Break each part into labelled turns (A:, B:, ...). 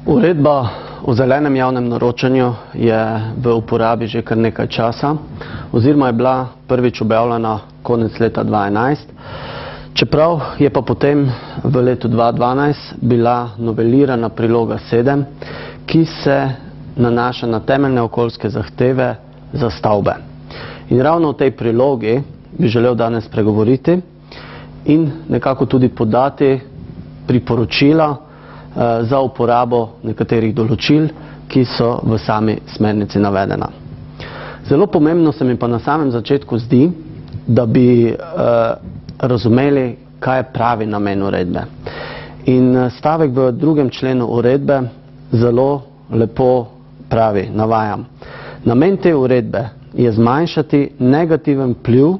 A: Uredba o zelenem javnem naročanju je v uporabi že kar nekaj časa, oziroma je bila prvič objavljena konec leta 2011, čeprav je pa potem v letu 2012 bila novelirana priloga 7, ki se nanaša na temeljne okoljske zahteve za stavbe. In ravno v tej prilogi bi želel danes pregovoriti in nekako tudi podati priporočila za uporabo nekaterih določil, ki so v sami smernici navedena. Zelo pomembno se mi pa na samem začetku zdi, da bi razumeli, kaj je pravi namen uredbe. In stavek v 2. členu uredbe zelo lepo pravi, navajam: namen te uredbe je zmanjšati negativen vpliv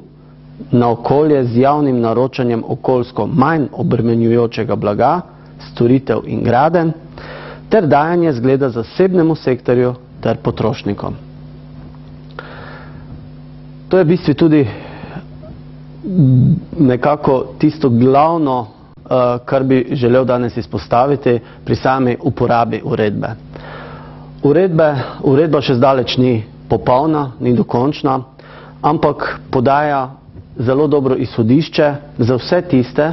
A: na okolje z javnim naročanjem okoljsko manj obremenjujočega blaga, storitev in gradenj, ter dajanje zgleda zasebnemu sektorju ter potrošnikom. To je v bistvu tudi nekako tisto glavno, kar bi želel danes izpostaviti pri sami uporabi uredbe. Uredba še zdaleč ni popolna, ni dokončna, ampak podaja zelo dobro izhodišče za vse tiste,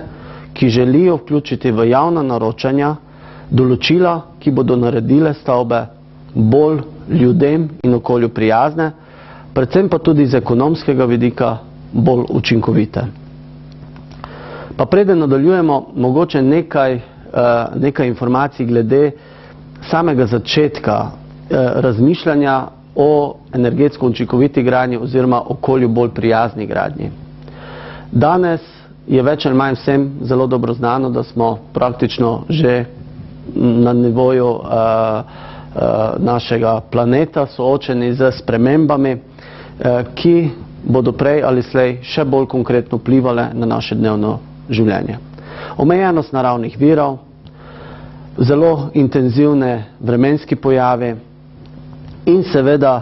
A: ki želijo vključiti v javna naročanja določila, ki bodo naredile stavbe bolj ljudem in okolju prijazne, predvsem pa tudi z ekonomskega vidika bolj učinkovite. Pa preden nadaljujemo, mogoče nekaj informacij glede samega začetka razmišljanja o energetsko učinkoviti gradnji oziroma okolju bolj prijazni gradnji. Danes je več ali manj vsem zelo dobro znano, da smo praktično že na nivoju našega planeta soočeni z spremembami, ki bodo prej ali slej še bolj konkretno vplivale na naše dnevno življenje. Omejenost naravnih virov, zelo intenzivne vremenski pojavi in seveda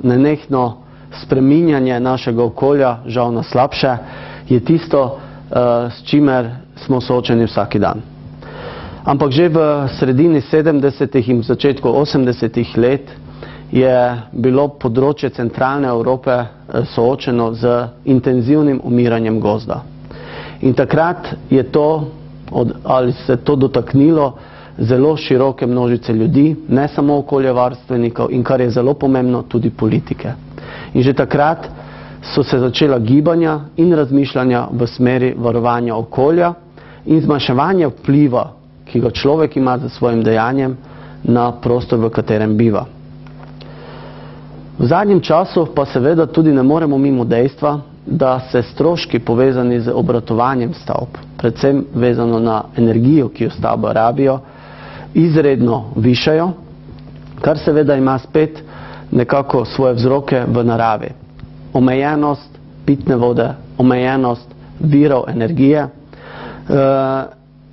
A: nenehno spreminjanje našega okolja, žal na slabše, je tisto, s čimer smo soočeni vsaki dan. Ampak že v sredini 70. in začetku 80. let je bilo področje centralne Evrope soočeno z intenzivnim umiranjem gozda. In takrat je ali se to dotaknilo zelo široke množice ljudi, ne samo okoljevarstvenikov in, kar je zelo pomembno, tudi politike. In že takrat so se začela gibanja in razmišljanja v smeri varovanja okolja in zmanjševanja vpliva, ki ga človek ima za svojim dejanjem na prostor, v katerem biva. V zadnjem času pa seveda tudi ne moremo mimo dejstva, da se stroški povezani z obratovanjem stavb, predvsem vezano na energijo, ki jo stavbe rabijo, izredno višajo, kar seveda ima spet nekako svoje vzroke v naravi. Omejenost pitne vode, omejenost virov energije,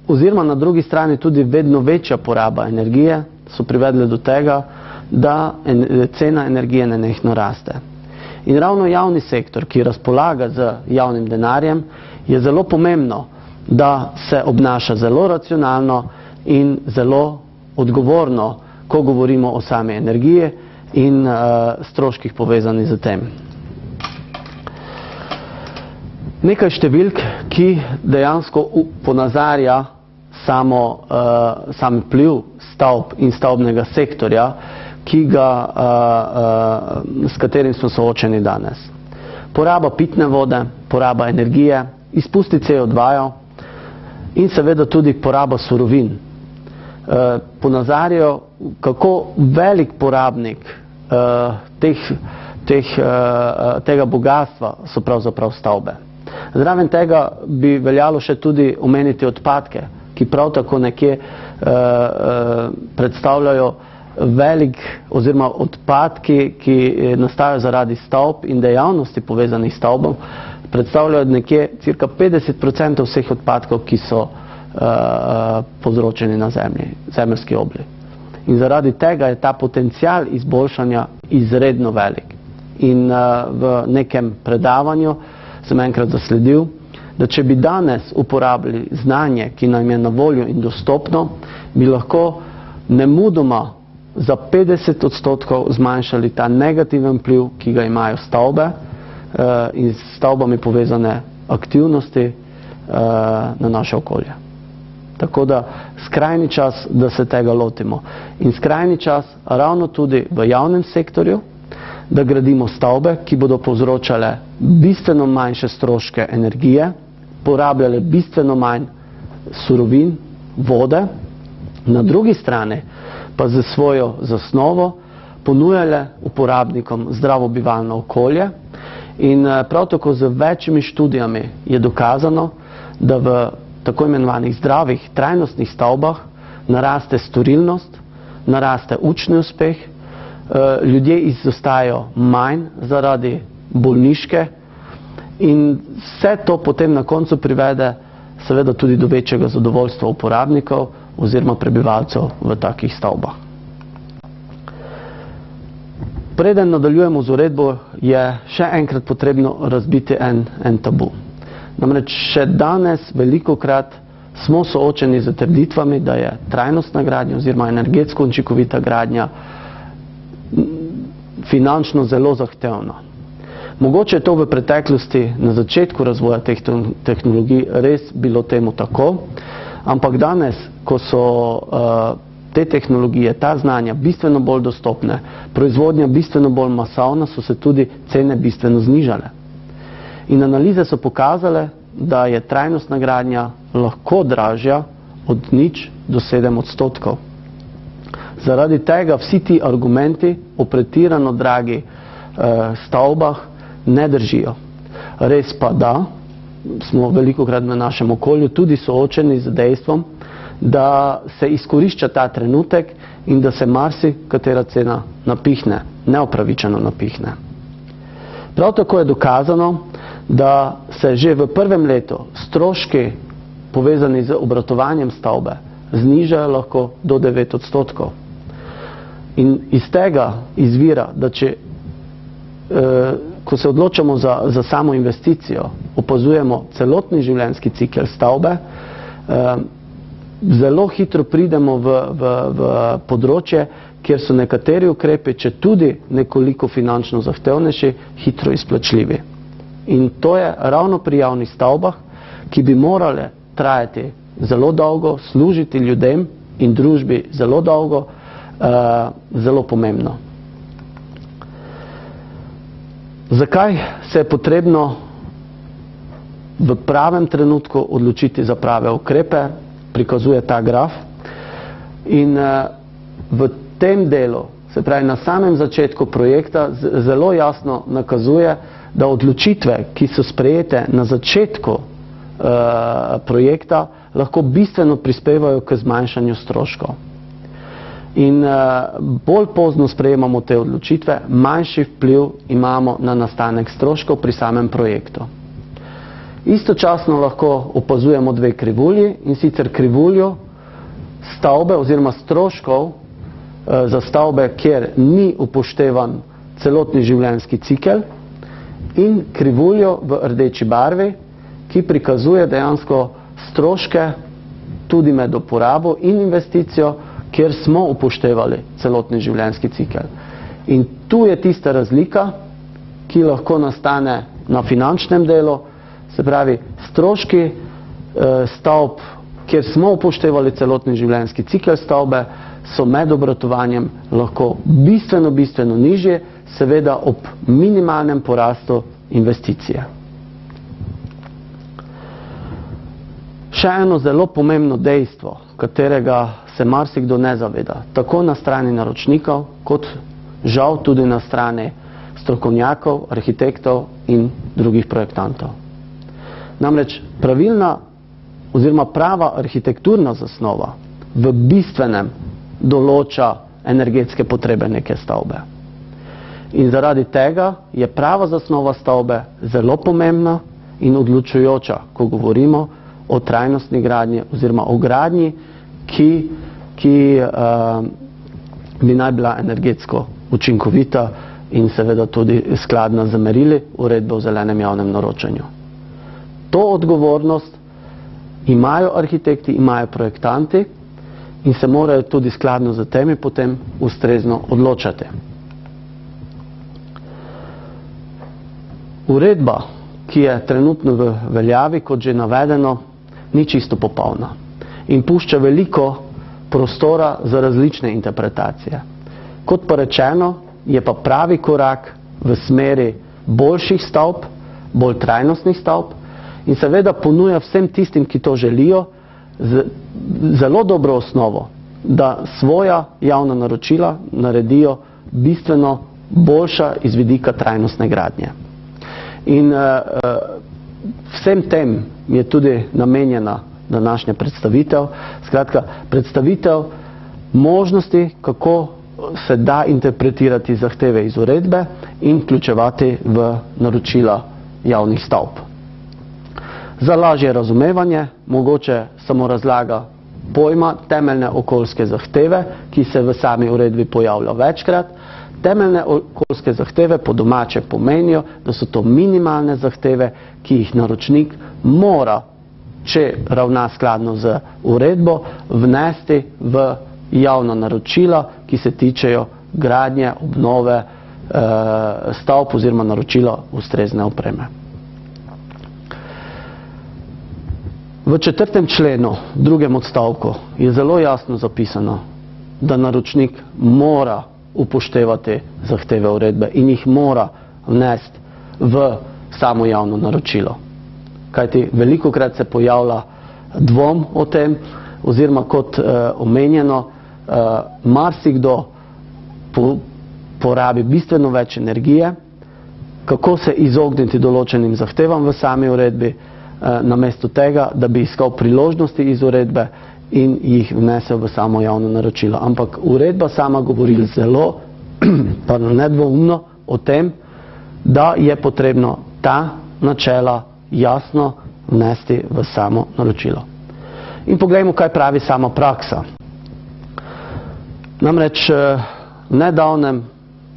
A: oziroma na drugi strani tudi vedno večja poraba energije so privedle do tega, da cena energije nenehno raste. In ravno javni sektor, ki razpolaga z javnim denarjem, je zelo pomembno, da se obnaša zelo racionalno in zelo odgovorno, ko govorimo o sami energiji in stroških povezanih z tem. Nekaj številk, ki dejansko ponazarja sam vpliv stavb in stavbnega sektorja, s katerim smo soočeni danes. Poraba pitne vode, poraba energije, izpusti CO2 in seveda tudi poraba surovin ponazarjajo, kako velik porabnik tega bogatstva so pravzaprav stavbe. Zraven tega bi veljalo še tudi omeniti odpadke, ki prav tako nekje predstavljajo velik, oziroma odpadki, ki nastajajo zaradi stavb in dejavnosti povezanih s stavbom, predstavljajo nekje cirka 50% vseh odpadkov, ki so povzročeni na zemeljski obli. In zaradi tega je ta potencial izboljšanja izredno velik. In v nekem predavanju sem enkrat zasledil, da če bi danes uporabili znanje, ki nam je na voljo in dostopno, bi lahko nemudoma za 50% zmanjšali ta negativen vpliv, ki ga imajo stavbe in s stavbami povezane aktivnosti na naše okolje. Tako da skrajni čas, da se tega lotimo. In skrajni čas ravno tudi v javnem sektorju, da gradimo stavbe, ki bodo povzročale bistveno manjše stroške energije, porabljale bistveno manj surovin, vode, na drugi strani pa za svojo zasnovo ponujale uporabnikom zdravo bivalno okolje. In prav tako z večjimi študijami je dokazano, da v tako imenovanih zdravih, trajnostnih stavbah naraste storilnost, naraste učni uspeh, ljudje izostajajo manj zaradi bolniške in vse to potem na koncu privede seveda tudi do večjega zadovoljstva uporabnikov oziroma prebivalcev v takih stavbah. Preden nadaljujemo z uredbo, je še enkrat potrebno razbiti en tabu. Namreč še danes velikokrat smo soočeni z trditvami, da je trajnostna gradnja oziroma energetsko učinkovita gradnja finančno zelo zahtevna. Mogoče je to v preteklosti na začetku razvoja teh tehnologij res bilo temu tako, ampak danes, ko so te tehnologije, ta znanja bistveno bolj dostopne, proizvodnja bistveno bolj masovna, so se tudi cene bistveno znižale. In analize so pokazale, da je trajnostna gradnja lahko dražja od 0 do 7%. Zaradi tega vsi ti argumenti o pretirano dragi stavbah ne držijo. Res pa da, smo velikokrat v našem okolju tudi soočeni z dejstvom, da se izkorišča ta trenutek in da se marsikatera cena napihne, neopravičeno napihne. Prav tako je dokazano, da se že v prvem letu stroški povezani z obratovanjem stavbe znižajo lahko do 9%. In iz tega izvira, da ko se odločamo za samo investicijo, opazujemo celotni življenjski cikel stavbe, zelo hitro pridemo v področje, kjer so nekateri ukrepi, če tudi nekoliko finančno zahtevnejši, hitro izplačljivi. In to je ravno pri javnih stavbah, ki bi morale trajati zelo dolgo, služiti ljudem in družbi zelo dolgo, zelo pomembno. Zakaj se je potrebno v pravem trenutku odločiti za prave ukrepe, prikazuje ta graf. In v tem delu, se pravi na samem začetku projekta, zelo jasno nakazuje, da odločitve, ki so sprejete na začetku projekta, lahko bistveno prispevajo k zmanjšanju stroškov. In bolj pozno sprejemamo te odločitve, manjši vpliv imamo na nastanek stroškov pri samem projektu. Istočasno lahko opazujemo dve krivulji, in sicer krivuljo stavbe oziroma stroškov za stavbe, kjer ni upoštevan celotni življenjski cikel, in krivuljo v rdeči barvi, ki prikazuje dejansko stroške tudi med uporabo in investicijo, kjer smo upoštevali celotni življenjski cikel. In tu je tista razlika, ki lahko nastane na finančnem delu, se pravi stroški stavb, kjer smo upoštevali celotni življenjski cikel stavbe, so med obratovanjem lahko bistveno nižje, seveda ob minimalnem porastu investicije. Še eno zelo pomembno dejstvo, katerega se marsikdo ne zaveda, tako na strani naročnikov, kot žal tudi na strani strokovnjakov, arhitektov in drugih projektantov. Namreč pravilna oziroma prava arhitekturna zasnova v bistvenem določa energetske potrebe neke stavbe. In zaradi tega je prava zasnova stavbe zelo pomembna in odločujoča, ko govorimo o trajnostni gradnji oziroma o gradnji, ki bi naj bila energetsko učinkovita in seveda tudi skladna z merili uredbe o zelenem javnem naročanju. To odgovornost imajo arhitekti, imajo projektanti in se morajo tudi skladno z temi potem ustrezno odločati. Uredba, ki je trenutno v veljavi, kot že navedeno, ni čisto popolna in pušča veliko prostora za različne interpretacije. Kot pa rečeno, je pa pravi korak v smeri boljših stavb, bolj trajnostnih stavb in seveda ponuja vsem tistim, ki to želijo, zelo dobro osnovo, da svoja javna naročila naredijo bistveno boljša iz vidika trajnostne gradnje. In vsem tem je tudi namenjena današnja predstavitev, skratka predstavitev možnosti, kako se da interpretirati zahteve iz uredbe in vključevati v naročila javnih stavb. Za lažje razumevanje mogoče samo razlaga pojma temeljne okoljske zahteve, ki se v sami uredbi pojavlja večkrat. Temeljne okoljske zahteve po domače pomenijo, da so to minimalne zahteve, ki jih naročnik mora, če ravna skladno z uredbo, vnesti v javna naročila, ki se tičejo gradnje, obnove stavb oziroma naročila ustrezne opreme. V 4. členu, drugem odstavku, je zelo jasno zapisano, da naročnik mora upoštevati zahteve uredbe in jih mora vnesti v samo javno naročilo. Kajti velikokrat se pojavlja dvom o tem, oziroma kot omenjeno, marsikdo porabi bistveno več energije, kako se izogniti določenim zahtevam v sami uredbi, namesto tega, da bi iskal priložnosti iz uredbe in jih vnesel v samo javno naročilo. Ampak uredba sama govori zelo nedvoumno o tem, da je potrebno ta načela jasno vnesti v samo naročilo. In poglejmo, kaj pravi sama praksa. Namreč v nedavnem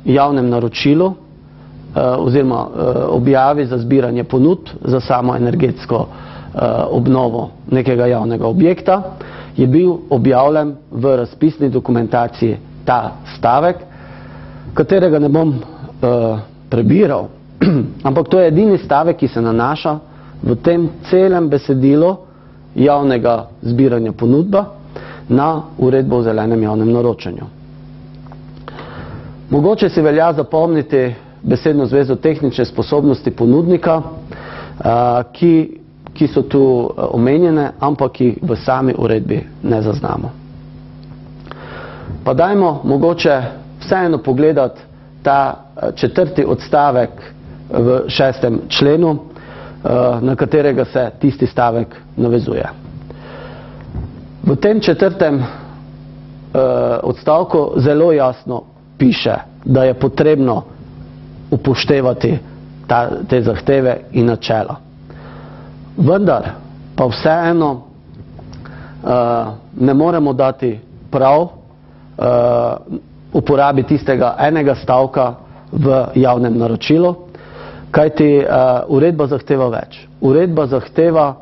A: javnem naročilu oziroma objavi za zbiranje ponudb za samo energetsko obnovo nekega javnega objekta je bil objavljen v razpisni dokumentaciji ta stavek, katerega ne bom prebiral, ampak to je edini stavek, ki se nanaša v tem celem besedilu javnega zbiranja ponudba na uredbo o zelenem javnem naročanju. Mogoče si velja zapomniti besedno zvezo tehnične sposobnosti ponudnika, ki so tu omenjene, ampak jih v sami uredbi ne zaznamo. Pa dajmo mogoče vseeno pogledati ta 4. odstavek v 6. členu, na katerega se tisti stavek navezuje. V tem 4. odstavku zelo jasno piše, da je potrebno upoštevati te zahteve in načela. Vendar pa vseeno ne moremo dati prav uporabi tistega enega stavka v javnem naročilu, kajti uredba zahteva več. Uredba zahteva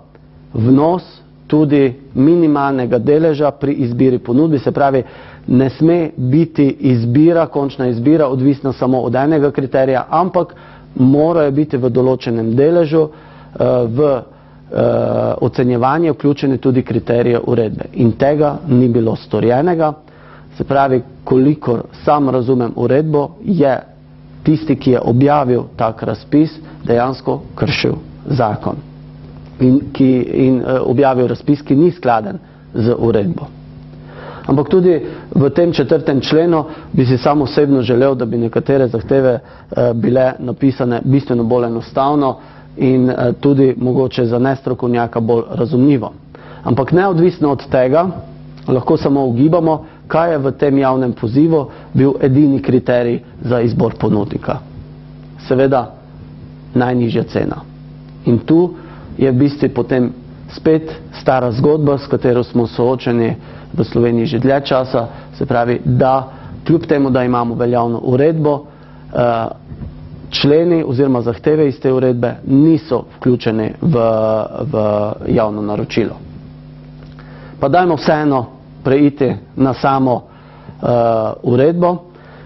A: vnos tudi minimalnega deleža pri izbiri ponudbi, se pravi, ne sme biti izbira, končna izbira, odvisna samo od enega kriterija, ampak morajo biti v določenem deležu v ocenjevanje vključene tudi kriterije uredbe. In tega ni bilo storjenega, se pravi, kolikor sam razumem uredbo, je tisti, ki je objavil tak razpis, dejansko kršil zakon in objavil razpis, ki ni skladen z uredbo. Ampak tudi v tem 4. členu bi si sam osebno želel, da bi nekatere zahteve bile napisane bistveno bolj enostavno in tudi mogoče za nestrokovnjaka bolj razumljivo. Ampak neodvisno od tega lahko samo ugibamo, kaj je v tem javnem pozivu bil edini kriterij za izbor ponudnika. Seveda najnižja cena. In tu je v bistvu potem spet stara zgodba, s katero smo soočeni v Sloveniji že dlje časa, se pravi, da kljub temu, da imamo veljavno uredbo, členi oziroma zahteve iz te uredbe niso vključeni v javno naročilo. Pa dajmo vseeno preiti na samo uredbo,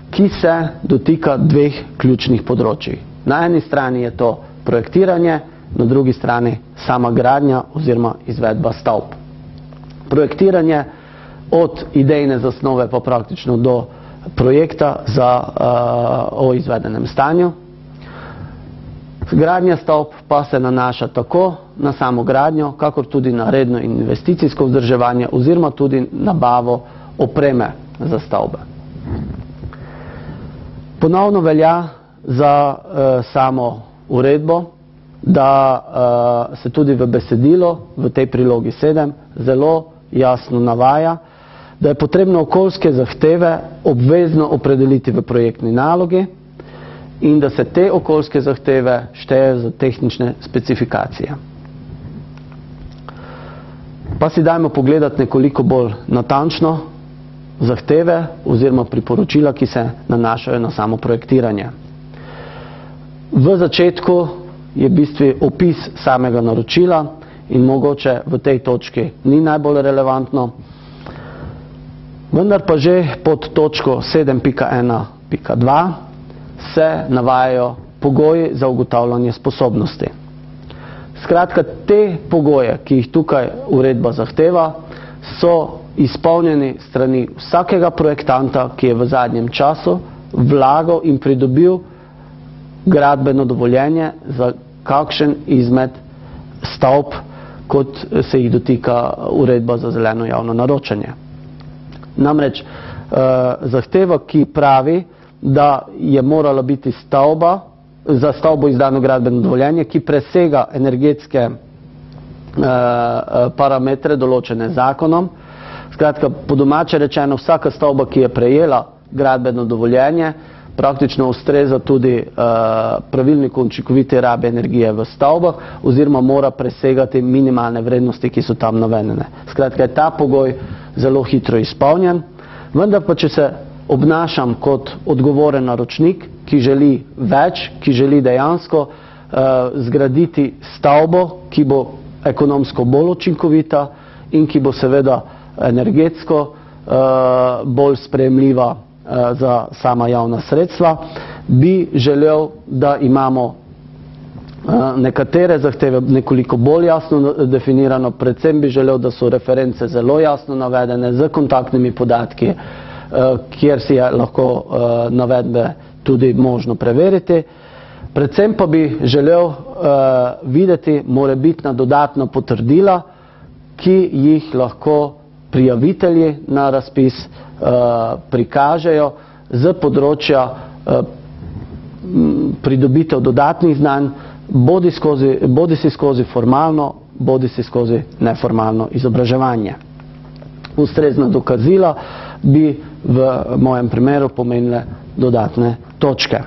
A: ki se dotika dveh ključnih področij. Na eni strani je to projektiranje, na drugi strani sama gradnja oziroma izvedba stavb. Projektiranje od idejne zasnove pa praktično do projekta o izvedenem stanju. Gradnja stavb pa se nanaša tako na samo gradnjo, kakor tudi na redno investicijsko vzdrževanje oziroma tudi nabavo opreme za stavbe. Ponovno velja za samo uredbo, da se tudi v besedilo v tej prilogi 7 zelo jasno navaja, da je potrebno okoljske zahteve obvezno opredeliti v projektni nalogi in da se te okoljske zahteve štejejo za tehnične specifikacije. Pa si dajmo pogledati nekoliko bolj natančno zahteve oziroma priporočila, ki se nanašajo na samo projektiranje. V začetku je v bistvu opis samega naročila in mogoče v tej točki ni najbolj relevantno, vendar pa že pod točko 7.1.2 se navajajo pogoji za ugotavljanje sposobnosti. Skratka, te pogoje, ki jih tukaj uredba zahteva, so izpolnjeni strani vsakega projektanta, ki je v zadnjem času vlagal in pridobil gradbeno dovoljenje za kakšen izmed stavb, kot se jih dotika uredba za zeleno javno naročanje. Namreč zahteva, ki pravi, da je morala biti za stavbo izdano gradbeno dovoljenje, ki presega energetske parametre določene zakonom. Skratka, po domače rečeno, vsaka stavba, ki je prejela gradbeno dovoljenje, praktično ustreza tudi pravilniku učinkovite rabe energije v stavbah oziroma mora presegati minimalne vrednosti, ki so tam navedene. Skratka, je ta pogoj zelo hitro izpolnjen, vendar pa če se obnašam kot odgovoren naročnik, ki želi več, ki želi dejansko zgraditi stavbo, ki bo ekonomsko bolj učinkovita in ki bo seveda energetsko bolj sprejemljiva za sama javna sredstva, bi želel, da imamo nekatere zahteve nekoliko bolj jasno definirano, predvsem bi želel, da so reference zelo jasno navedene z kontaktnimi podatki, kjer si je lahko navedbe tudi možno preveriti. Predvsem pa bi želel videti morebitna dodatna potrdila, ki jih lahko prijavitelji na razpis prikažejo z področja pridobitev dodatnih znanj, bodisi skozi formalno, bodisi skozi neformalno izobraževanje. Ustrezna dokazila bi v mojem primeru pomenile dodatne točke.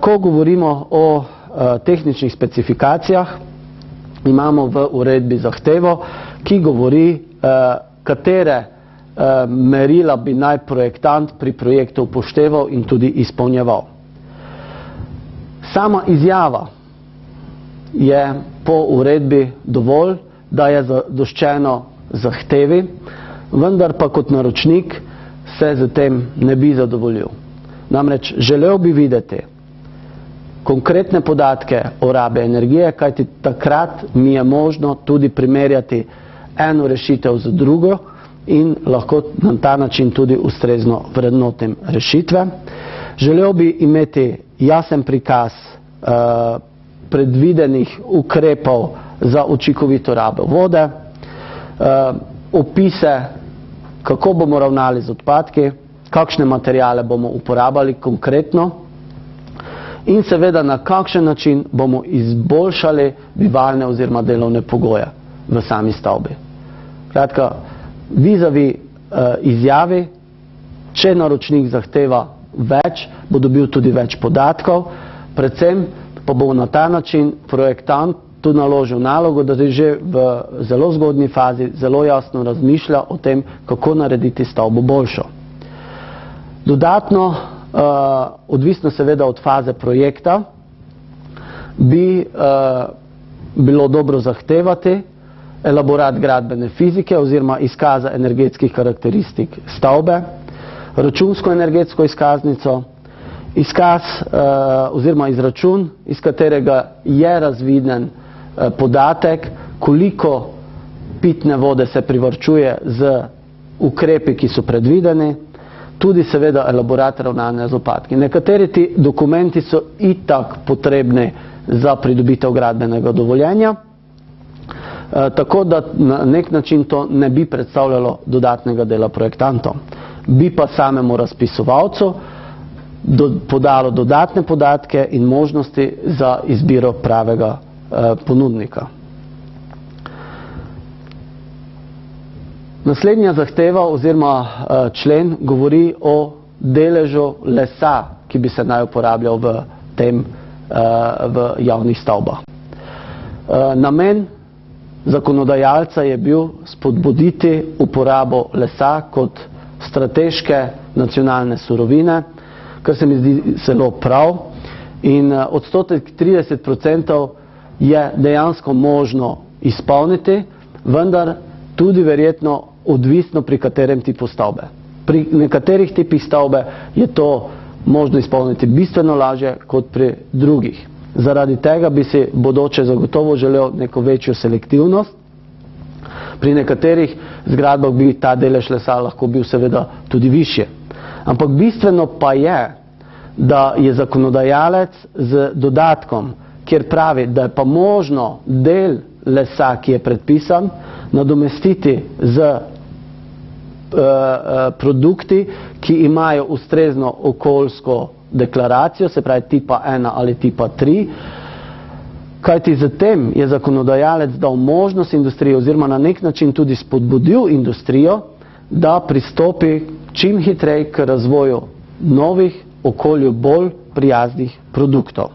A: Ko govorimo o tehničnih specifikacijah, imamo v uredbi zahtevo, ki govori, katere merila bi naj projektant pri projektu upošteval in tudi izpolnjeval. Sama izjava je po uredbi dovolj, da je zadoščeno zahtevi, vendar pa kot naročnik se z tem ne bi zadovoljil. Namreč želel bi videti konkretne podatke o rabi energije, kajti takrat mi je možno tudi primerjati eno rešitev z drugo in lahko na ta način tudi ustrezno vrednotim rešitve. Želel bi imeti jasen prikaz predvidenih ukrepov za učinkovito rabo vode, opise, kako bomo ravnali z odpadki, kakšne materijale bomo uporabljali konkretno in seveda na kakšen način bomo izboljšali bivalne oziroma delovne pogoje v sami stavbi. Kratka, vizavi izjavi, če naročnik zahteva več, bo dobil tudi več podatkov, predvsem pa bo na ta način projektant tu naložil nalogo, da že v zelo zgodnji fazi zelo jasno razmišlja o tem, kako narediti stavbo boljšo. Dodatno, odvisno seveda od faze projekta, bi bilo dobro zahtevati elaborat gradbene fizike oziroma izkaza energetskih karakteristik stavbe, računsko energetsko izkaznico, izkaz oziroma izračun, iz katerega je razviden podatek, koliko pitne vode se privarčuje z ukrepi, ki so predvideni, tudi seveda elaborat ravnanja z odpadki. Nekateri ti dokumenti so itak potrebni za pridobitev gradbenega dovoljenja, tako da na nek način to ne bi predstavljalo dodatnega dela projektantov. Bi pa samemu razpisovalcu podalo dodatne podatke in možnosti za izbiro pravega ponudnika. Naslednja zahteva oziroma člen govori o deležu lesa, ki bi se naj uporabljal v javnih stavbah. Namen zakonodajalca je bil spodbuditi uporabo lesa kot strateške nacionalne surovine, kar se mi zdi zelo prav, in odstotek 30% je dejansko možno izpolniti, vendar tudi verjetno odvisno pri katerem tipu stavbe. Pri nekaterih tipih stavbe je to možno izpolniti bistveno lažje kot pri drugih. Zaradi tega bi si bodoče zagotovo želel neko večjo selektivnost. Pri nekaterih zgradbah bi ta delež lesa lahko bil seveda tudi višje. Ampak bistveno pa je, da je zakonodajalec z dodatkom, kjer pravi, da je pa možno del lesa, ki je predpisan, nadomestiti z produkti, ki imajo ustrezno okoljsko deklaracijo, se pravi tipa 1 ali tipa 3, kajti zatem je zakonodajalec dal možnost industriji oziroma na nek način tudi spodbudil industrijo, da pristopi čim hitreje k razvoju novih, okolju bolj prijaznih produktov.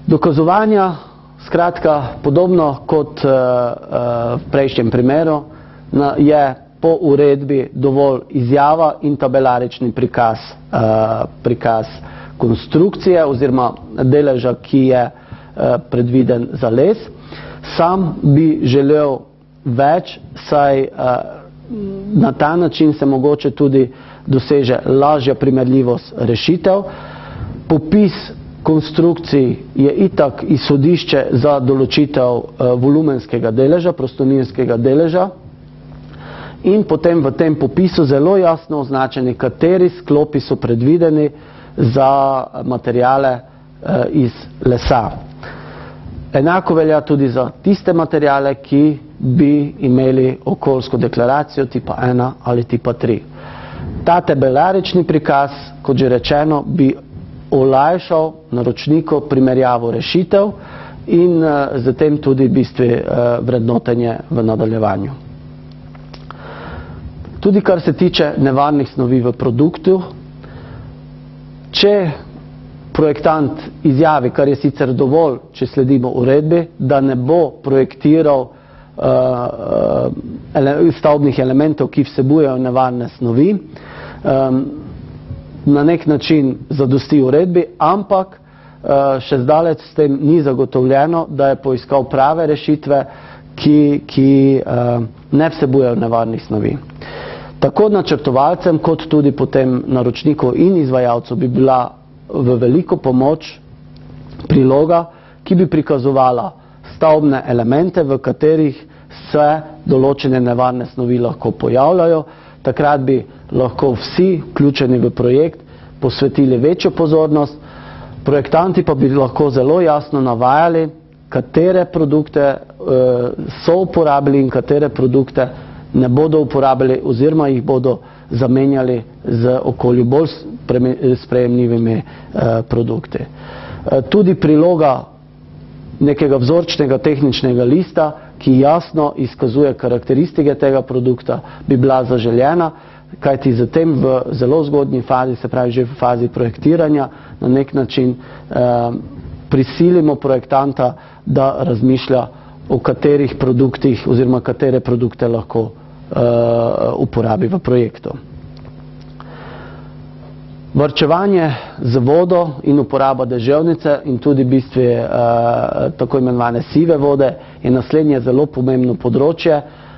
A: Dokazovanja, skratka, podobno kot v prejšnjem primeru, je po uredbi dovolj izjava in tabelarični prikaz konstrukcije oziroma deleža, ki je predviden za les. Sam bi želel več, saj na ta način se mogoče tudi doseže lažja primerljivost rešitev. Popis konstrukcij je itak izhodišče za določitev volumenskega deleža, prostoninskega deleža, in potem v tem popisu zelo jasno označeni, kateri sklopi so predvideni za materijale iz lesa. Enako velja tudi za tiste materijale, ki bi imeli okoljsko deklaracijo tipa 1 ali tipa 3. Ta tabelarični prikaz, kot že rečeno, bi olajšal naročniku primerjavo rešitev in zatem tudi bistvi vrednotenje v nadaljevanju. Tudi kar se tiče nevarnih snovi v produktu, če projektant izjavi, kar je sicer dovolj, če sledimo uredbi, da ne bo projektiral stavbnih elementov, ki vsebujejo nevarne snovi, na nek način zadosti uredbi, ampak še zdaleč s tem ni zagotovljeno, da je poiskal prave rešitve, ki ne vsebujejo nevarnih snovi. Tako načrtovalcem, kot tudi potem naročnikov in izvajalcev bi bila v veliko pomoč priloga, ki bi prikazovala stavbne elemente, v katerih se določene nevarne snovi lahko pojavljajo. Takrat bi lahko vsi vključeni v projekt posvetili večjo pozornost, projektanti pa bi lahko zelo jasno navajali, katere produkte so uporabili in katere produkte ne bodo uporabili oziroma jih bodo zamenjali z okolju bolj sprejemljivimi produkti. Tudi priloga nekega vzorčnega tehničnega lista, ki jasno izkazuje karakteristike tega produkta, bi bila zaželjena, kajti zatem v zelo zgodnji fazi, se pravi že v fazi projektiranja, na nek način prisilimo projektanta, da razmišlja o katerih produktih oziroma katere produkte lahko uporabi v projektu. Varčevanje z vodo in uporaba deževnice in tudi v bistvu tako imenovane sive vode je naslednje zelo pomembno področje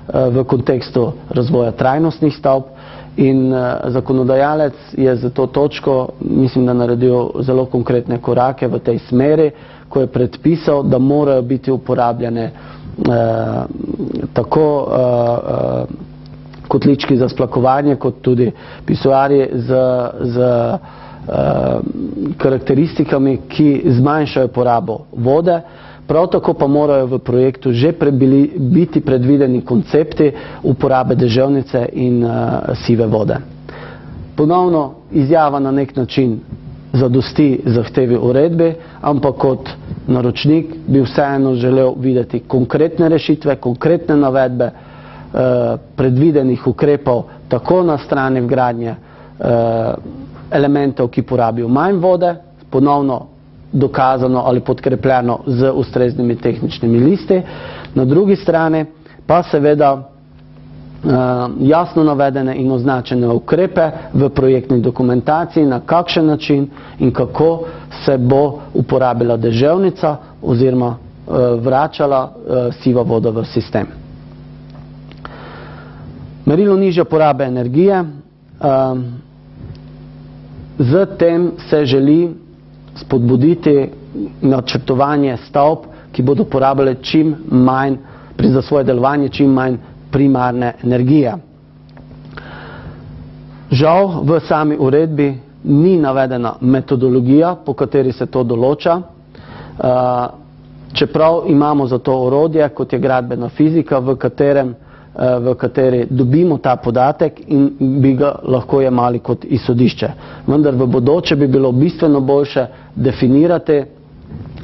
A: v kontekstu razvoja trajnostnih stavb in zakonodajalec je za to točko, mislim, da naredil zelo konkretne korake v tej smeri, ko je predpisal, da morajo biti uporabljene tako kotlički za splakovanje, kot tudi pisuarji z karakteristikami, ki zmanjšajo porabo vode. Prav tako pa morajo v projektu že biti predvideni koncepti uporabe deževnice in sive vode. Ponovno izjava na nek način zadosti zahtevi uredbe, ampak kot naročnik bi vseeno želel videti konkretne rešitve, konkretne navedbe predvidenih ukrepov tako na strani vgradnje elementov, ki porabijo manj vode, ponovno dokazano ali podkrepljeno z ustreznimi tehničnimi listi, na drugi strani pa seveda jasno navedene in označene ukrepe v projektni dokumentaciji, na kakšen način in kako se bo uporabila deževnica oziroma vračala siva voda v sistem. Merilo nižje porabe energije. Z tem se želi spodbuditi načrtovanje stavb, ki bodo porabile čim manj, za svoje delovanje čim manj primarne energije. Žal v sami uredbi ni navedena metodologija, po kateri se to določa, čeprav imamo za to orodje, kot je gradbena fizika, v kateri dobimo ta podatek in bi ga lahko jemali kot izhodišče. Vendar v bodoče bi bilo bistveno boljše definirati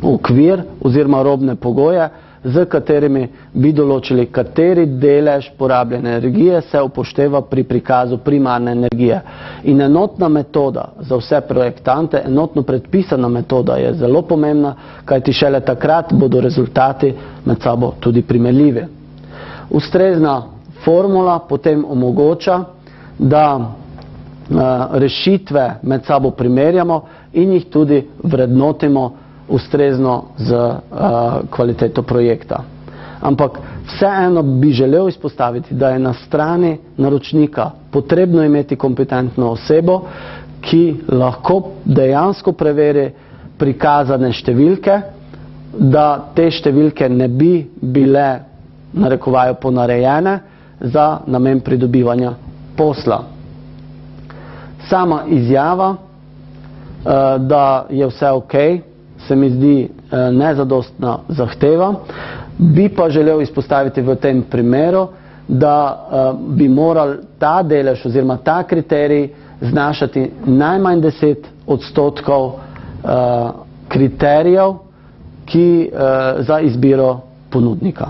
A: okvir oziroma robne pogoje, z katerimi bi določili, kateri delež porabljene energije se upošteva pri prikazu primarne energije. In enotna metoda za vse projektante, enotno predpisana metoda je zelo pomembna, kajti šele takrat bodo rezultati med sabo tudi primerljivi. Ustrezna formula potem omogoča, da rešitve med sabo primerjamo in jih tudi vrednotimo ustrezno z kvaliteto projekta. Ampak vseeno bi želel izpostaviti, da je na strani naročnika potrebno imeti kompetentno osebo, ki lahko dejansko preveri prikazane številke, da te številke ne bi bile, narekovajo, ponarejene za namen pridobivanja posla. Sama izjava, da je vse ok, se mi zdi nezadostna zahteva, bi pa želel izpostaviti v tem primeru, da bi moral ta delež oziroma ta kriterij znašati najmanj 10% kriterijev, za izbiro ponudnika.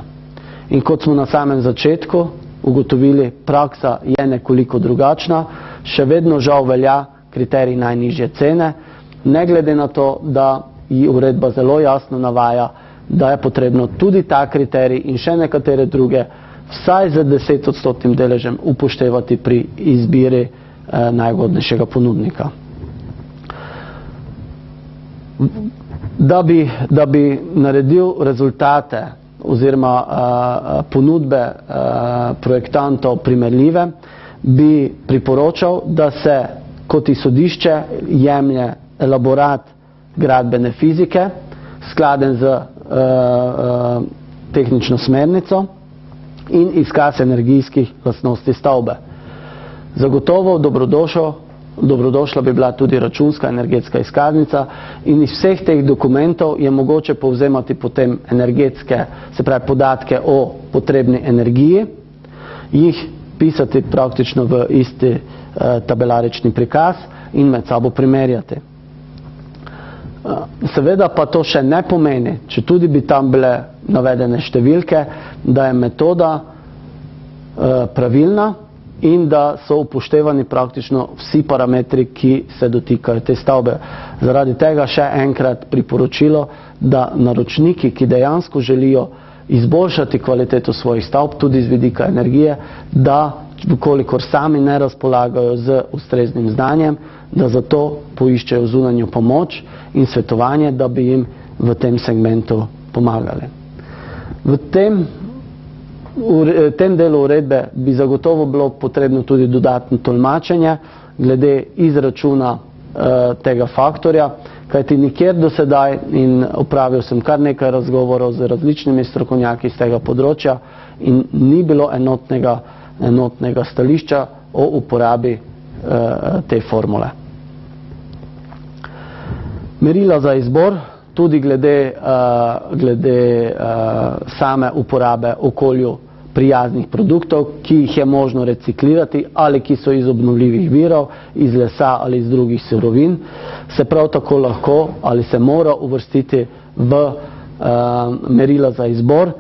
A: In kot smo na samem začetku ugotovili, praksa je nekoliko drugačna, še vedno žal velja kriterij najnižje cene, ne glede na to, da uredba zelo jasno navaja, da je potrebno tudi ta kriterij in še nekatere druge vsaj z 10% deležem upoštevati pri izbiri najugodnejšega ponudnika. Da bi naredil rezultate oziroma ponudbe projektantov primerljive, bi priporočal, da se kot izhodišče jemlje elaborat gradbene fizike, skladen z tehnično smernico in izkaz energijskih lastnosti stavbe. Zagotovo dobrodošla bi bila tudi računska energetska izkaznica in iz vseh teh dokumentov je mogoče povzemati potem energetske, se pravi podatke o potrebni energiji, jih pisati praktično v isti tabelarični prikaz in med sabo primerjati. Seveda pa to še ne pomeni, če tudi bi tam bile navedene številke, da je metoda pravilna in da so upoštevani praktično vsi parametri, ki se dotikajo te stavbe. Zaradi tega še enkrat priporočilo, da naročniki, ki dejansko želijo izboljšati kvaliteto svojih stavb, tudi z vidika energije, da vkolikor sami ne razpolagajo z ustreznim znanjem, da zato poiščejo zunanjo pomoč in svetovanje, da bi jim v tem segmentu pomagali. V tem delu uredbe bi zagotovo bilo potrebno tudi dodatno tolmačenje glede izračuna tega faktorja, kajti nikjer do sedaj, in opravil sem kar nekaj razgovorov z različnimi strokovnjaki iz tega področja, in ni bilo enotnega stališča o uporabi te formule. Merila za izbor, tudi glede same uporabe okolju prijaznih produktov, ki jih je možno reciklirati ali ki so iz obnovljivih virov, iz lesa ali iz drugih surovin, se prav tako lahko ali se mora uvrstiti v merila za izbor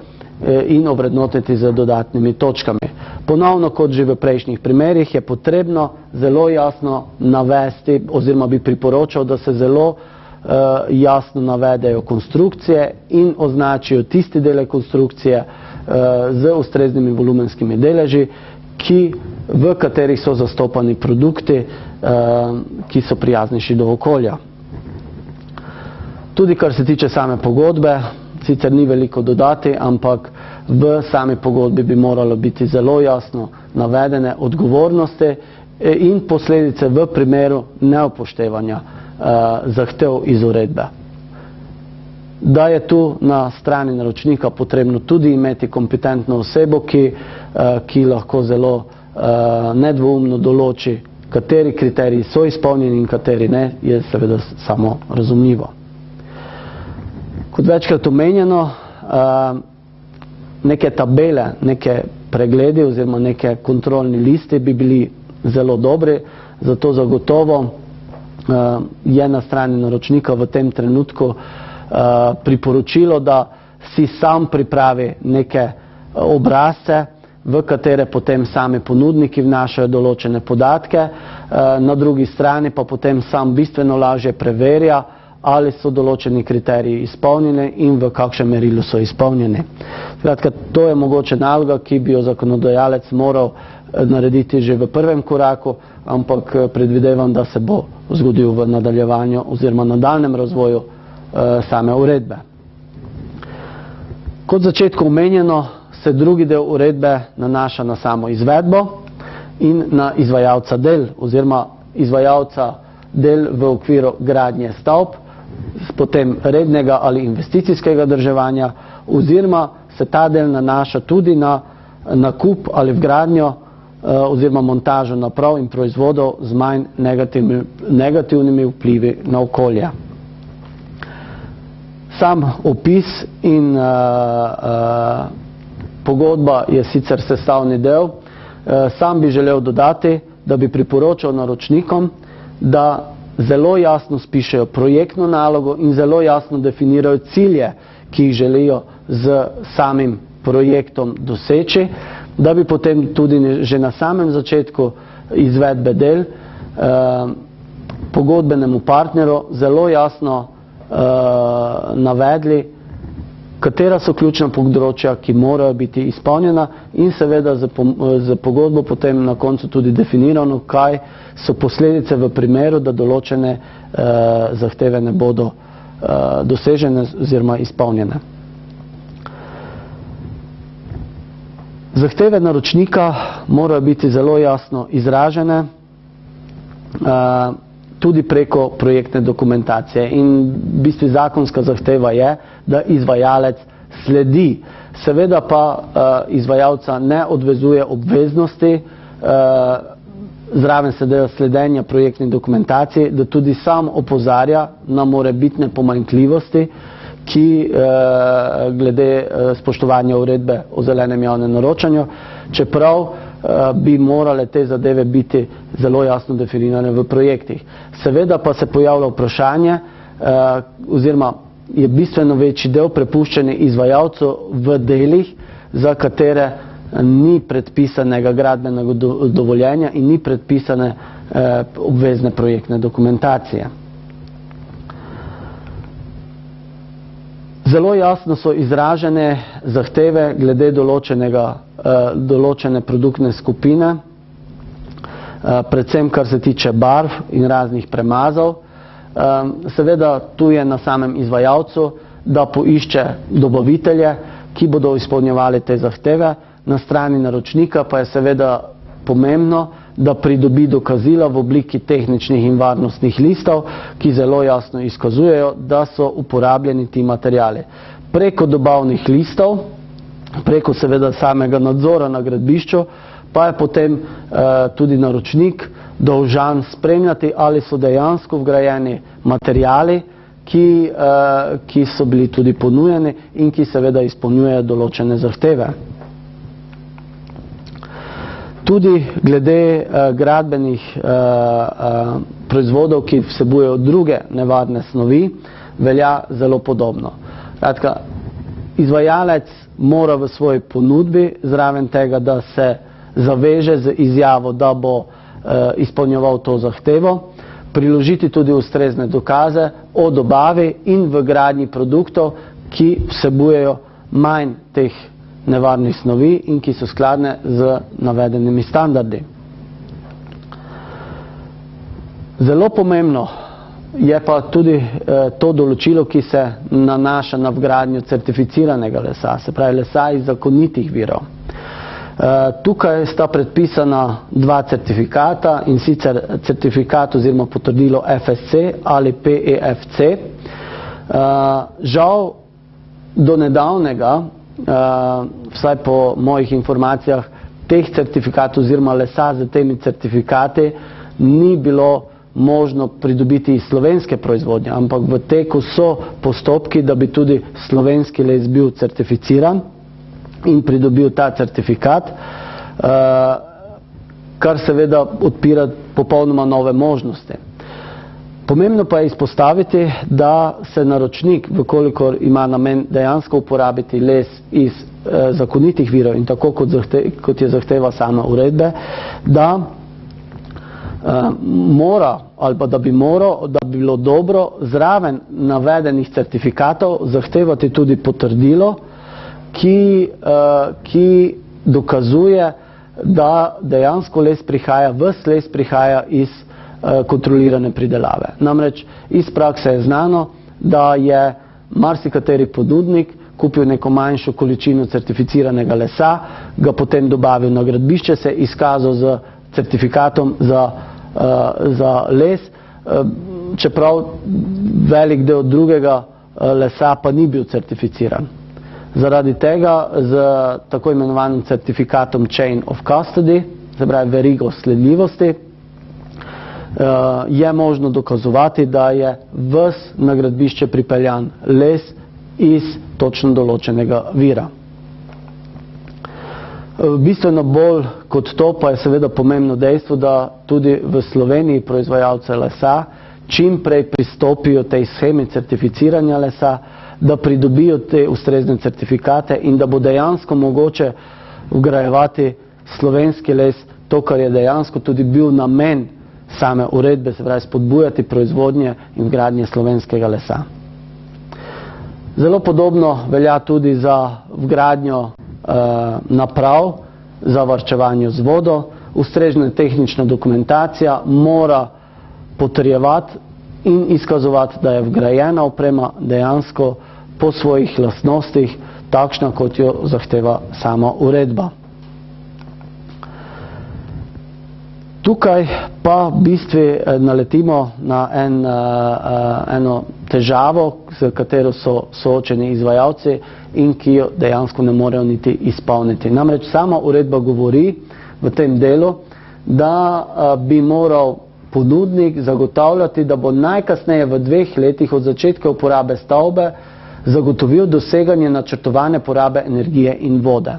A: in ovrednotiti z dodatnimi točkami. Ponovno, kot že v prejšnjih primerih, je potrebno zelo jasno navesti, oziroma bi priporočal, da se zelo jasno navedejo konstrukcije in označijo tisti dele konstrukcije z ustreznimi volumenskimi deleži, v katerih so zastopani produkti, ki so prijaznejši do okolja. Tudi kar se tiče same pogodbe, sicer ni veliko dodati, ampak v sami pogodbi bi moralo biti zelo jasno navedene odgovornosti in posledice v primeru neupoštevanja zahtev iz uredbe. Da je tu na strani naročnika potrebno tudi imeti kompetentno osebo, ki lahko zelo nedvoumno določi, kateri kriteriji so izpolnjeni in kateri ne, je seveda samo razumljivo. Kot večkrat omenjeno, neke tabele, neke pregledi oziroma neke kontrolni listi bi bili zelo dobri, zato zagotovo je na strani naročnika v tem trenutku priporočilo, da si sam pripravi neke obrazce, v katere potem sami ponudniki vnašajo določene podatke, na drugi strani pa potem sam bistveno lažje preverja, ali so določeni kriteriji izpolnjeni in v kakšnem merilu so izpolnjeni. Skratka, to je mogoče naloga, ki bi jo zakonodajalec moral narediti že v prvem koraku, ampak predvidevam, da se bo zgodil v nadaljevanju oziroma nadaljnjem razvoju same uredbe. Kot začetku omenjeno, se drugi del uredbe nanaša na samo izvedbo in na izvajalca del oziroma izvajalca del v okviru gradnje stavb, potem rednega ali investicijskega vzdrževanja, oziroma se ta del nanaša tudi na nakup ali vgradnjo oziroma montažo naprav in proizvodov z manj negativnimi vplivi na okolje. Sam opis in pogodba je sicer sestavni del. Sam bi želel dodati, da bi priporočal naročnikom, da zelo jasno spišejo projektno nalogo in zelo jasno definirajo cilje, ki jih želijo z samim projektom doseči, da bi potem tudi že na samem začetku izvedbe del pogodbenemu partnerju zelo jasno navedli, katera so ključna področja, ki morajo biti izpolnjena, in seveda z pogodbo potem na koncu tudi definirano, kaj so posledice v primeru, da določene zahteve ne bodo dosežene oziroma izpolnjene. Zahteve naročnika morajo biti zelo jasno izražene, tudi preko projektne dokumentacije, in v bistvu zakonska zahteva je, da izvajalec sledi. Seveda pa izvajalca ne odvezuje obveznosti zraven sledenja projektni dokumentaciji, da tudi sam opozarja na morebitne pomanjkljivosti, ki glede spoštovanja uredbe o zelenem javnem naročanju, čeprav bi morale te zadeve biti zelo jasno definirane v projektih. Seveda pa se pojavlja vprašanje, oziroma je bistveno večji del prepuščen izvajalcu v delih, za katere ni predpisanega gradbenega dovoljenja in ni predpisane obvezne projektne dokumentacije. Zelo jasno so izražene zahteve glede določene produktne skupine predvsem kar se tiče barv in raznih premazov. Seveda tu je na samem izvajalcu, da poišče dobavitelje, ki bodo izpolnjevali te zahteve. Na strani naročnika pa je seveda pomembno, da pridobi dokazila v obliki tehničnih in varnostnih listov, ki zelo jasno izkazujejo, da so uporabljeni ti materiali. Preko dobavnih listov, preko seveda samega nadzora na gradbišču, pa je potem tudi naročnik dolžan spremljati, ali so dejansko vgrajeni materiali, ki so bili tudi ponujeni in ki seveda izpolnjujejo določene zahteve. Tudi glede gradbenih proizvodov, ki vsebujejo druge nevarne snovi, velja zelo podobno. Kratka, izvajalec mora v svoji ponudbi, zraven tega, da se zaveže z izjavo, da bo izpolnjeval to zahtevo, priložiti tudi ustrezne dokaze o dobavi in v gradnji produktov, ki vsebujejo manj teh nevarnih snovi in ki so skladne z navedenimi standardi. Zelo pomembno je pa tudi to določilo, ki se nanaša na vgradnjo certificiranega lesa, se pravi lesa iz zakonitih virov. Tukaj sta predpisana dva certifikata, in sicer certifikat oziroma potrdilo FSC ali PEFC. Žal do nedavnega, vsaj po mojih informacijah, teh certifikatov oziroma lesa z temi certifikati ni bilo možno pridobiti iz slovenske proizvodnje, ampak v teku so postopki, da bi tudi slovenski les bil certificiran in pridobil ta certifikat, kar seveda odpira popolnoma nove možnosti. Pomembno pa je izpostaviti, da se naročnik, vkolikor ima namen dejansko uporabiti les iz zakonitih virov in tako kot je zahteva sama uredbe, da mora ali pa da bi moral, da bi bilo dobro zraven navedenih certifikatov zahtevati tudi potrdilo, ki dokazuje, da dejansko les prihaja iz kontrolirane pridelave. Namreč iz prakse je znano, da je marsikateri ponudnik kupil neko manjšo količino certificiranega lesa, ga potem dobavil na gradbišče, se izkazal z certifikatom za les, čeprav velik del drugega lesa pa ni bil certificiran. Zaradi tega z tako imenovanim certifikatom Chain of Custody, se pravi verigo sledljivosti, je možno dokazovati, da je ves na gradbišče pripeljan les iz točno določenega vira. Bistveno bolj kot to pa je seveda pomembno dejstvo, da tudi v Sloveniji proizvajalce lesa čim prej pristopijo tej shemi certificiranja lesa, da pridobijo te ustrezne certifikate in da bo dejansko mogoče vgrajevati slovenski les, to, kar je dejansko tudi bil namen same uredbe, se pravi spodbujati proizvodnje in vgradnje slovenskega lesa. Zelo podobno velja tudi za vgradnjo naprav za varčevanje z vodo. Ustrezna tehnična dokumentacija mora potrjevati in izkazovati, da je vgrajena oprema dejansko po svojih lastnostih takšna, kot jo zahteva sama uredba. Tukaj pa v bistvu naletimo na eno težavo, s katero so soočeni izvajalci in ki jo dejansko ne morejo niti izpolniti. Namreč sama uredba govori v tem delu, da bi moral ponudnik zagotavljati, da bo najkasneje v 2 letih od začetka uporabe stavbe zagotovil doseganje načrtovane porabe energije in vode.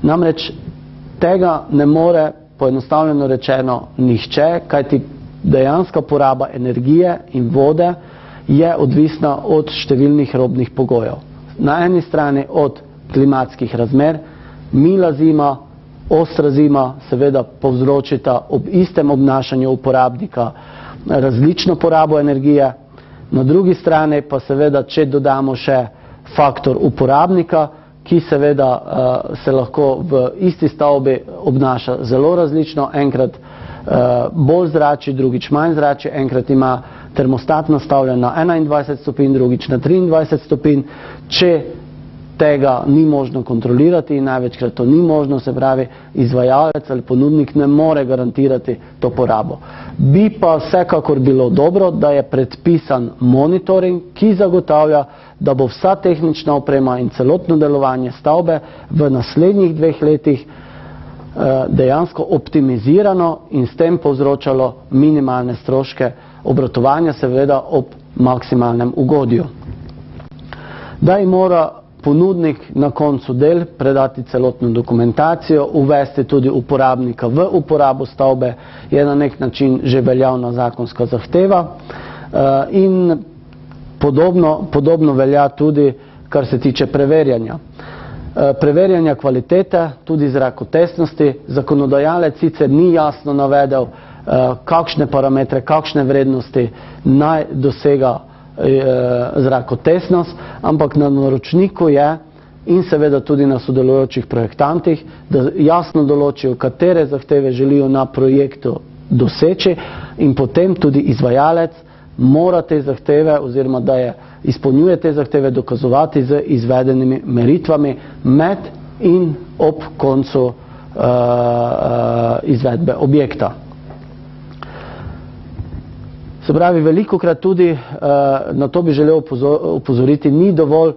A: Namreč tega ne more poenostavljeno rečeno nihče, kajti dejanska poraba energije in vode je odvisna od številnih robnih pogojev. Na eni strani od klimatskih razmer, mila zima, ostra zima seveda povzročita ob istem obnašanju uporabnika različno porabo energije, na drugi strani pa seveda, če dodamo še faktor uporabnika, ki seveda se lahko v isti stavbi obnaša zelo različno, enkrat bolj zrači, drugič manj zrači, enkrat ima termostat nastavljen na 21 stopinj, drugič na 23 stopinj. Če tega ni možno kontrolirati in največkrat to ni možno, se pravi, izvajalec ali ponudnik ne more garantirati to porabo. Bi pa vsekakor bilo dobro, da je predpisan monitoring, ki zagotavlja, da bo vsa tehnična oprema in celotno delovanje stavbe v naslednjih 2 letih dejansko optimizirano in s tem povzročalo minimalne stroške obratovanja, seveda ob maksimalnem ugodju. Da jim mora ponudnik na koncu del predati celotno dokumentacijo, uvesti tudi uporabnika v uporabo stavbe, je na nek način že veljavna zakonska zahteva in podobno velja tudi, kar se tiče preverjanja. Preverjanja kvalitete, tudi zrakotesnosti, zakonodajalec sicer ni jasno navedel, kakšne parametre, kakšne vrednosti naj dosega zrakotesnost, ampak na naročniku je in seveda tudi na sodelujočih projektantih, da jasno določijo, katere zahteve želijo na projektu doseči in potem tudi izvajalec mora te zahteve oziroma da je izpolnjuje te zahteve dokazovati z izvedenimi meritvami med in ob koncu izvedbe objekta. Se pravi, velikokrat tudi, na to bi želel upozoriti, ni dovolj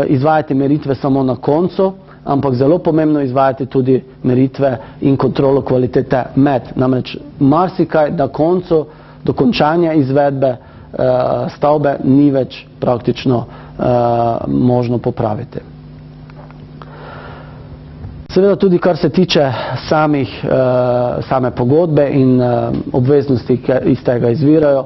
A: izvajati meritve samo na koncu, ampak zelo pomembno izvajati tudi meritve in kontrolo kvalitete med. Namreč marsikaj na koncu dokončanja izvedbe stavbe ni več praktično možno popraviti. Seveda tudi, kar se tiče same pogodbe in obveznosti, ki iz tega izvirajo,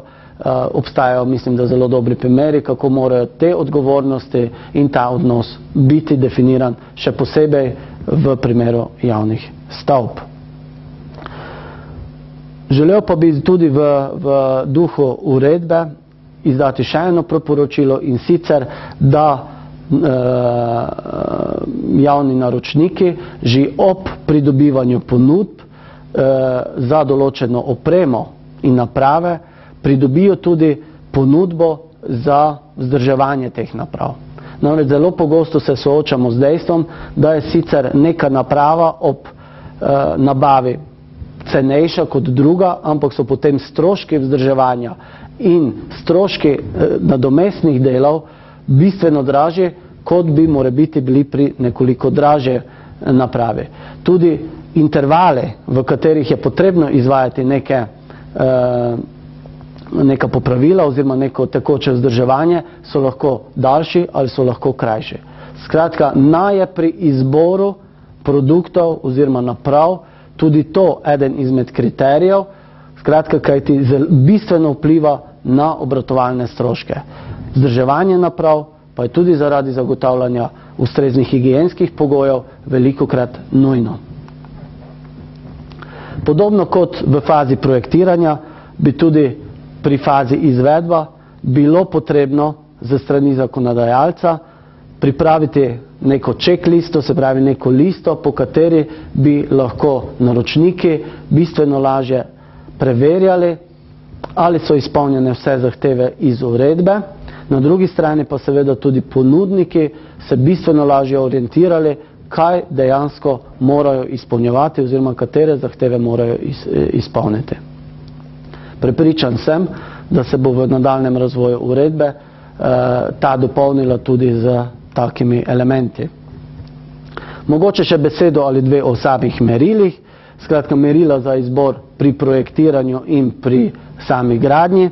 A: obstajajo, mislim, da zelo dobri primeri, kako morajo te odgovornosti in ta odnos biti definiran, še posebej v primeru javnih stavb. Želel pa bi tudi v duhu uredbe izdati še eno priporočilo in sicer, da javni naročniki že ob pridobivanju ponudb za določeno opremo in naprave pridobijo tudi ponudbo za vzdrževanje teh naprav. Namreč zelo pogosto se soočamo z dejstvom, da je sicer neka naprava ob nabavi cenejša kot druga, ampak so potem stroški vzdrževanja in stroški nadomestnih delov bistveno dražje, kot bi morebiti bili pri nekoliko dražje napravi. Tudi intervale, v katerih je potrebno izvajati neka popravila oziroma neko tekoče vzdrževanje, so lahko daljši ali so lahko krajši. Skratka, naj je pri izboru produktov oziroma naprav tudi to eden izmed kriterijev, skratka, kajti bistveno vpliva na obratovalne stroške. Vzdrževanje naprav pa je tudi zaradi zagotavljanja ustreznih higienskih pogojev velikokrat nujno. Podobno kot v fazi projektiranja, bi tudi pri fazi izvedba bilo potrebno ze strani zakonodajalca pripraviti neko checklisto, se pravi neko listo, po kateri bi lahko naročniki bistveno lažje preverjali, ali so izpolnjene vse zahteve iz uredbe. Na drugi strani pa seveda tudi ponudniki se bistveno lažje orientirali, kaj dejansko morajo izpolnjevati oziroma katere zahteve morajo izpolniti. Prepričan sem, da se bo v nadaljnjem razvoju uredbe ta dopolnila tudi z takimi elementi. Mogoče še besedo ali dve o samih merilih. Skratka, merila za izbor pri projektiranju in pri sami gradnji,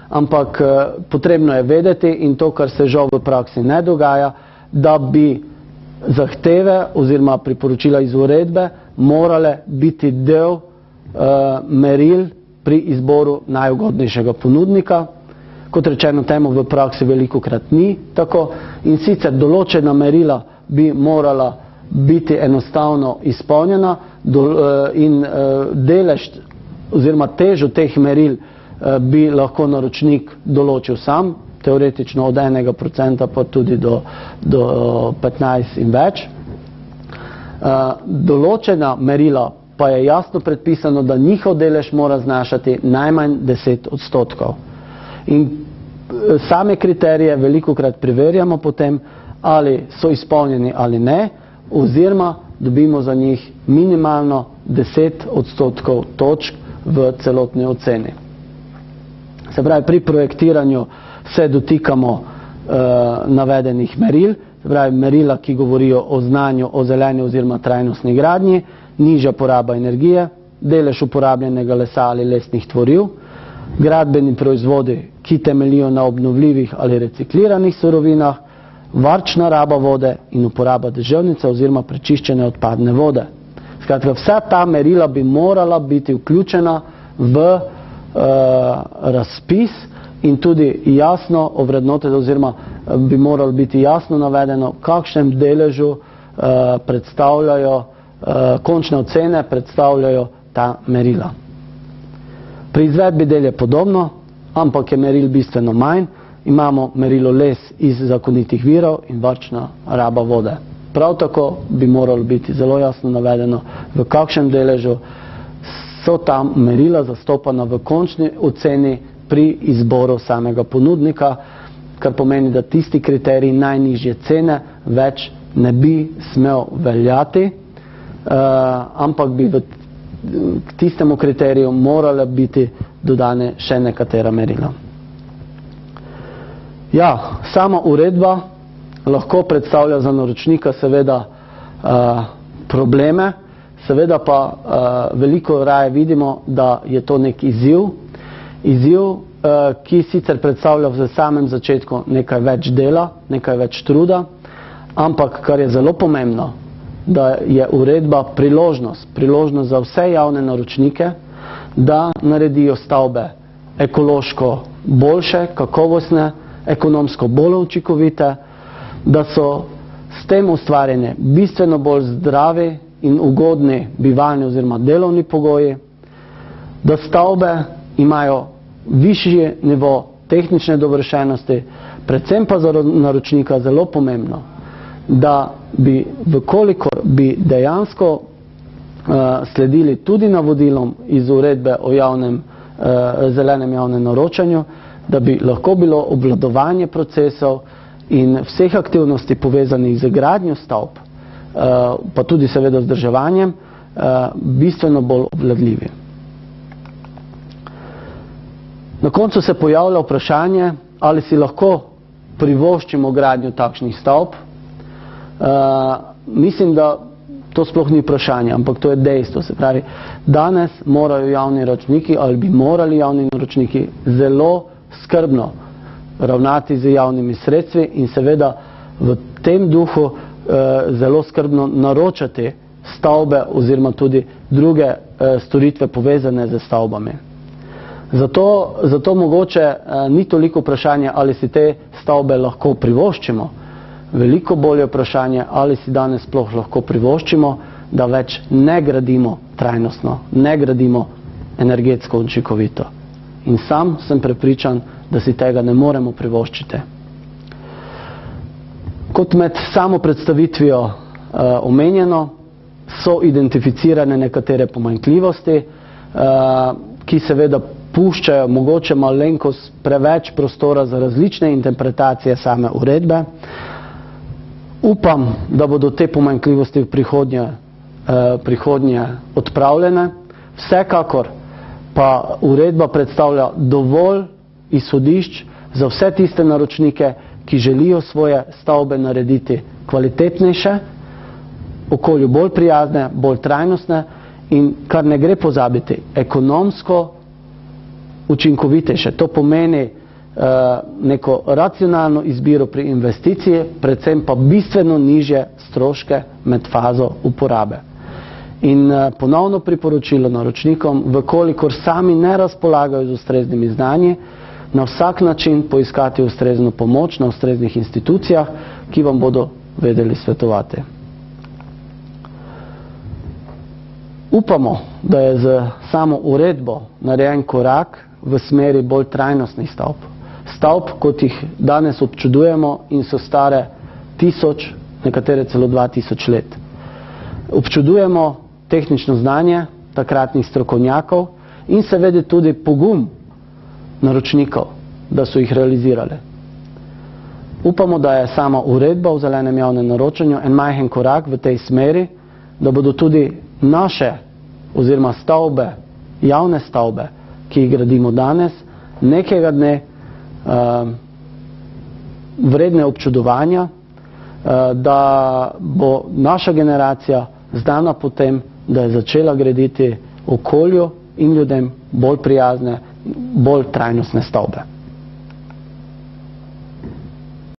A: ampak potrebno je vedeti, in to, kar se žal v praksi ne dogaja, da bi zahteve oziroma priporočila iz uredbe morale biti del meril pri izboru najugodnejšega ponudnika. Kot rečeno, temu v praksi velikokrat ni tako in sicer določena merila bi morala biti enostavno izpolnjena in delež oziroma težo teh meril bi lahko naročnik določil sam, teoretično od 1% pa tudi do 15 in več. Določena merila pa je jasno predpisano, da njihov delež mora znašati najmanj 10%. In same kriterije velikokrat preverjamo potem, ali so izpolnjeni ali ne, oziroma dobimo za njih minimalno 10% točk v celotni oceni. Se pravi, pri projektiranju se dotikamo navedenih meril, se pravi, merila, ki govorijo o znanju o zeleni oziroma trajnostni gradnji, nižja poraba energije, delež uporabljenega lesa ali lesnih tvoriv, gradbeni proizvodi, ki temeljijo na obnovljivih ali recikliranih surovinah, varčna raba vode in uporaba deževnice oziroma prečiščene odpadne vode. Skratka, vsa ta merila bi morala biti vključena v razpis in tudi jasno ovrednoteno, oziroma bi moralo biti jasno navedeno, kakšnem deležu predstavljajo, končne ocene predstavljajo ta merila. Pri izvedbi del je podobno, ampak je meril bistveno manj. Imamo merilo les iz zakonitih virov in varčna raba vode. Prav tako bi moralo biti zelo jasno navedeno, v kakšnem deležu so ta merila zastopana v končni oceni pri izboru samega ponudnika, kar pomeni, da tisti kriterij najnižje cene več ne bi smel veljati, ampak bi k tistemu kriteriju morala biti dodane še nekatera merila. Ja, sama uredba lahko predstavlja za naročnika seveda probleme, seveda pa veliko raje vidimo, da je to nek izziv, ki sicer predstavlja v samem začetku nekaj več dela, nekaj več truda, ampak kar je zelo pomembno, da je uredba priložnost za vse javne naročnike, da naredijo stavbe ekološko boljše, kakovostne, ekonomsko bolj učinkovite, da so s tem ustvarjene bistveno bolj zdravi in ugodni bivalni oziroma delovni pogoji, da stavbe imajo višji nivo tehnične dovršenosti, predvsem pa za naročnika zelo pomembno, da bi, vkolikor bi dejansko sledili tudi navodilom iz uredbe o zelenem javnem naročanju, da bi lahko bilo obvladovanje procesov in vseh aktivnosti povezanih z gradnjo stavb, pa tudi seveda vzdrževanjem, bistveno bolj obvladljivi. Na koncu se pojavlja vprašanje, ali si lahko privoščimo gradnjo takšnih stavb. Mislim, da to sploh ni vprašanje, ampak to je dejstvo. Se pravi, danes morajo javni naročniki ali bi morali javni naročniki zelo skrbno ravnati z javnimi sredstvi in seveda v tem duhu zelo skrbno naročati stavbe oziroma tudi druge storitve povezane z stavbami. Zato mogoče ni toliko vprašanje, ali si te stavbe lahko privoščimo. Veliko bolje vprašanje, ali si danes sploh lahko privoščimo, da več ne gradimo trajnostno, ne gradimo energetsko učinkovito. In sam sem prepričan, da si tega ne moremo privoščiti. Kot med samo predstavitvijo omenjeno, so identificirane nekatere pomanjkljivosti, ki seveda puščajo mogoče malenkost preveč prostora za različne interpretacije same uredbe. Upam, da bodo te pomanjkljivosti v prihodnje odpravljene. Vsekakor pa uredba predstavlja dovolj izhodišč za vse tiste naročnike, ki želijo svoje stavbe narediti kvalitetnejše, okolju bolj prijazne, bolj trajnostne in, kar ne gre pozabiti, ekonomsko učinkovitejše. To pomeni neko racionalno izbiro pri investiciji, predvsem pa bistveno nižje stroške med fazo uporabe. In ponovno priporočilo naročnikom, vkolikor sami ne razpolagajo z ustreznimi znanji, na vsak način poiskati ustrezno pomoč na ustreznih institucijah, ki vam bodo vedeli svetovati. Upamo, da je z samo uredbo narejen korak v smeri bolj trajnostnih stavb. Stavb, kot jih danes občudujemo in so stare 1000, nekatere celo 2000 let. Občudujemo tehnično znanje takratnih strokovnjakov in seveda tudi pogum naročnikov, da so jih realizirali. Upamo, da je sama uredba o zelenem javnem naročanju en majhen korak v tej smeri, da bodo tudi naše oziroma stavbe, javne stavbe, ki jih gradimo danes, nekega dne vredne občudovanja, da bo naša generacija znana po tem, da je začela graditi okolju in ljudem bolj prijazne, bolj trajnostne stavbe.